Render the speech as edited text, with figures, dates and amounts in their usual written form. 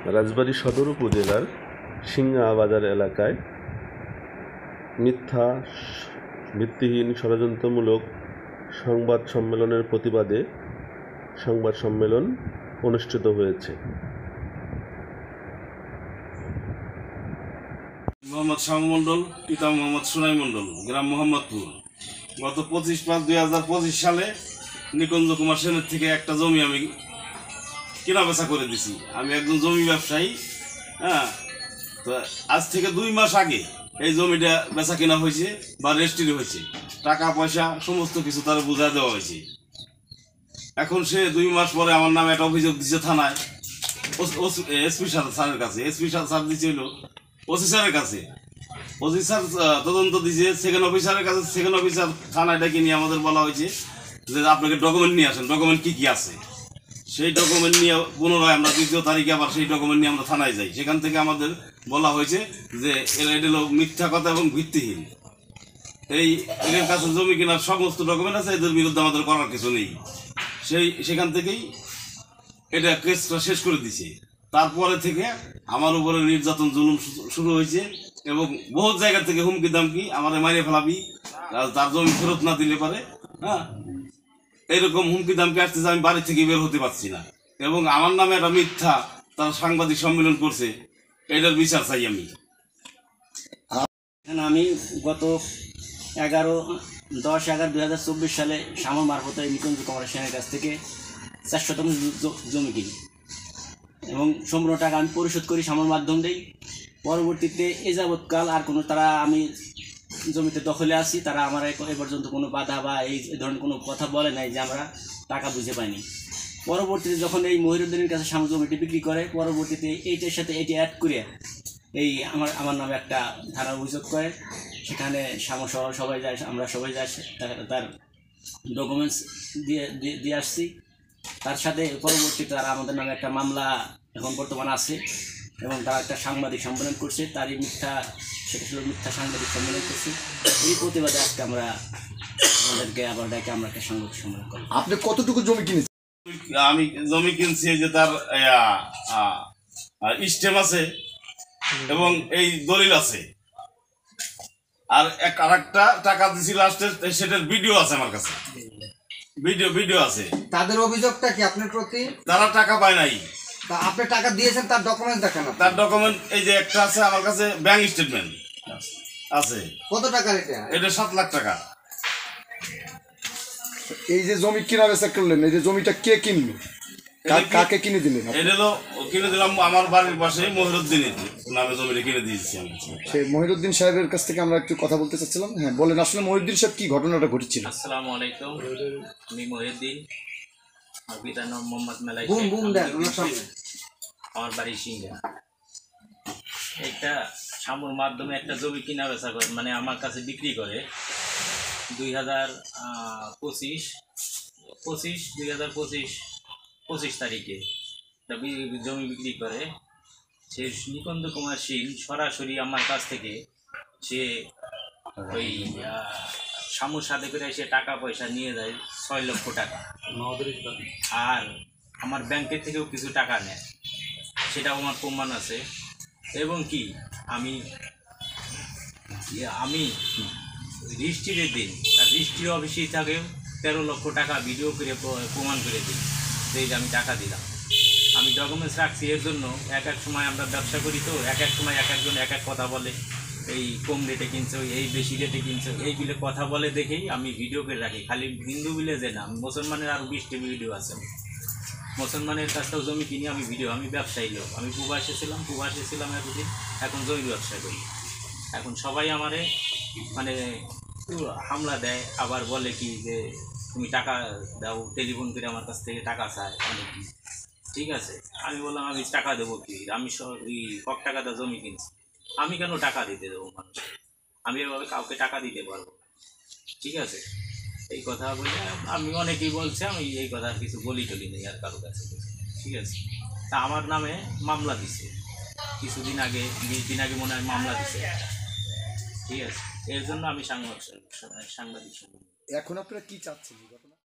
রাজবাড়ী সদর উপজেলার সিংহা বাজার এলাকায় মিথ্যা ভিত্তিহীন ষড়যন্ত্রমূলক সংবাদ সম্মেলনের প্রতিবাদে সংবাদ সম্মেলন অনুষ্ঠিত হয়েছে। মোহাম্মদ শামু মণ্ডল, পিতা মোহাম্মদ সুনাই মণ্ডল, গ্রাম মোহাম্মদপুর। গত 25/5/2025 সালে নিকুঞ্জ কুমার সেনের থেকে একটা জমি আমি কেনা বেচা করে দিছি। আমি একজন জমি ব্যবসায়ী। তো আজ থেকে 2 মাস আগে এই জমিটা বেচা কেনা হয়েছে বা রেজিস্ট্রি হয়েছে, টাকা পয়সা সমস্ত কিছু তার বুঝা দেওয়া হয়েছে। এখন সে 2 মাস পরে আমার নামে একটা অভিযোগ দিচ্ছে থানায়, এসপি স্যারের কাছে। এসপি স্যার দিচ্ছে হলো ওসি স্যারের কাছে। ওসি স্যার তদন্ত দিয়েছে সেকেন্ড অফিসারের কাছে। সেকেন্ড অফিসার থানায় ডেকে নিয়ে আমাদের বলা হয়েছে যে আপনাকে ডকুমেন্ট নিয়ে আসেন, ডকুমেন্ট কী কী আছে। সেই ডকুমেন্ট নিয়ে পুনরায় আমরা 2 তারিখে আবার সেই ডকুমেন্ট নিয়ে আমরা থানায় যাই। সেখান থেকে আমাদের বলা হয়েছে যে এটা হলো মিথ্যা কথা এবং ভিত্তিহীন। এদের কাছে জমি কেনার সমস্ত ডকুমেন্ট আছে, এদের বিরুদ্ধে আমাদের করার কিছু নেই। সেখান থেকেই এটা কেসটা শেষ করে দিছে। তারপরে থেকে আমার উপরে নির্যাতন জুলুম শুরু হয়েছে এবং বহুত জায়গা থেকে হুমকি দামকি, আমার মারিয়ে ফেলাবি, তার জমি ফেরত না দিলে পারে, এরকম হুমকি দামকি আসতেছে। আমি বাড়ি থেকে বের হতে পারছি না এবং আমার নামে একটা মিথ্যা তারা সাংবাদিক সম্মেলন করছে, এটার বিচার চাই আমি। আমি গত 11/10/2024 সালে শামুর মারফতে নিকুঞ্জ কুমার সেনের কাছ থেকে 4 শতাংশ জমি কিনি এবং সম্পূর্ণ টাকা আমি পরিশোধ করি শামুর মাধ্যম দিই। পরবর্তীতে এ যাবৎকাল আর কোনো তারা আমি জমিতে দখলে আছি, তারা আমার এ পর্যন্ত কোনো বাধা বা এই ধরনের কোনো কথা বলে নাই যে আমরা টাকা বুঝে পাইনি। পরবর্তীতে যখন এই মহিরুদ্দিনের কাছে শামু জমিটি বিক্রি করে, পরবর্তীতে এইটার সাথে এটি অ্যাড করে আমার নামে একটা থানার অভিযোগ করে। সেখানে শামু সহ সবাই যায়, আমরা সবাই যাই, তার ডকুমেন্টস দিয়ে আসছি। তার সাথে পরবর্তীতে তারা আমাদের নামে একটা মামলা এখন বর্তমানে আছে এবং তারা একটা সাংবাদিক সম্মেলন করছে। তারই সেটা ছিল মিথ্যা সাংবাদিক সম্মেলন করছে। এই প্রতিবাদে আজকে আমরা আমাদেরকে আবার ডেকে আমরা একটা সাংবাদিক সম্মেলন করি। আপনি কতটুকু জমি কিনেছেন? আমি জমি কিনছি যে তার স্টেম আছে এবং এই দলিল আছে, আর আরেকটা টাকা দিছি লাস্টে, সেটার ভিডিও আছে আমার কাছে, ভিডিও আছে। তাদের অভিযোগটা কি আপনার প্রতি? তারা টাকা পায় নাই। আপনি টাকা দিয়েছেন, তার ডকুমেন্ট দেখান। তার ডকুমেন্ট এই যে একটা আছে আমার কাছে, ব্যাংক স্টেটমেন্ট আছে। কত টাকার এটা? 7 লাখ টাকা। এই যে জমি কিনা বেচা করলেন, এই যে জমিটা কে কিনলো, কাকে কিনে দিলেন? এটা হলো কিনে দিলাম আমার বাড়ির পাশে মহিরুদ্দিনের নামে জমিটা কিনে দিয়েছি আমি। সেই মহিরুদ্দিন সাহেবের কাছ থেকে আমরা একটু কথা বলতে চাচ্ছিলাম। হ্যাঁ বলেন, আসলে মহিরুদ্দিন সাহেব কি ঘটনাটা ঘটেছিল? আসসালামু আলাইকুম, আমি মহিউদ্দিন, আমার পিতার নাম মোহাম্মদ মেলাই, আমার বাড়ি সিংহা। একটা শামুর মাধ্যমে একটা জমি কিনা বেচা করে, মানে আমার কাছে বিক্রি করে 2025 তারিখে জমি বিক্রি করে। সে নিকুঞ্জ কুমার সিং সরাসরি আমার কাছ থেকে সে ওই শামুর সাথে করে সে টাকা পয়সা নিয়ে যায় 6 লক্ষ টাকা, আর আমার ব্যাংকের থেকেও কিছু টাকা নেয়, সেটাও আমার প্রমাণ আছে। এবং কি আমি রেজিস্ট্রির দিন আর রেজিস্ট্রি অফিসে থাকে 13 লক্ষ টাকা ভিডিও করে প্রমাণ করে দিই যে আমি টাকা দিলাম। আমি ডকুমেন্টস রাখছি এর জন্য। এক সময় আমরা ব্যবসা করি, তো এক সময় একজন এক কথা বলে, এই কম রেটে কিনছো, এই বেশি রেটে কিনছো, এইগুলো কথা বলে দেখেই আমি ভিডিও করে রাখি। খালি হিন্দু বিলে যে না, মুসলমানের আরও 20টি ভিডিও আছে। মুসলমানের কাছ থেকেও জমি কিনি আমি ভিডিও। আমি ব্যবসায়ী লোক, আমি প্রবাসে ছিলাম এতদিন, এখন জমি ব্যবসা করি। এখন সবাই আমারে মানে হামলা দেয়, আবার বলে কি যে তুমি টাকা দাও, টেলিফোন করে আমার কাছ থেকে টাকা চায় অনেক। ঠিক আছে, আমি বললাম আমি টাকা দেবো কি, আমি কত টাকা দেওয়া জমি কিনছি, আমি কেন টাকা দিতে দেবো মানুষ, আমি এভাবে কাউকে টাকা দিতে পারবো। ঠিক আছে, এই কথা বলে আমি অনেকেই বলছে, আমি এই কথা আর কিছু বলি টলি নেই আর কারো কাছে। ঠিক আছে, তা আমার নামে মামলা দিছে কিছুদিন আগে, 20 দিন আগে মনে হয় মামলা দিছে। ঠিক আছে, এর জন্য আমি সাংবাদিক। এখন আপনারা কি চাচ্ছেন?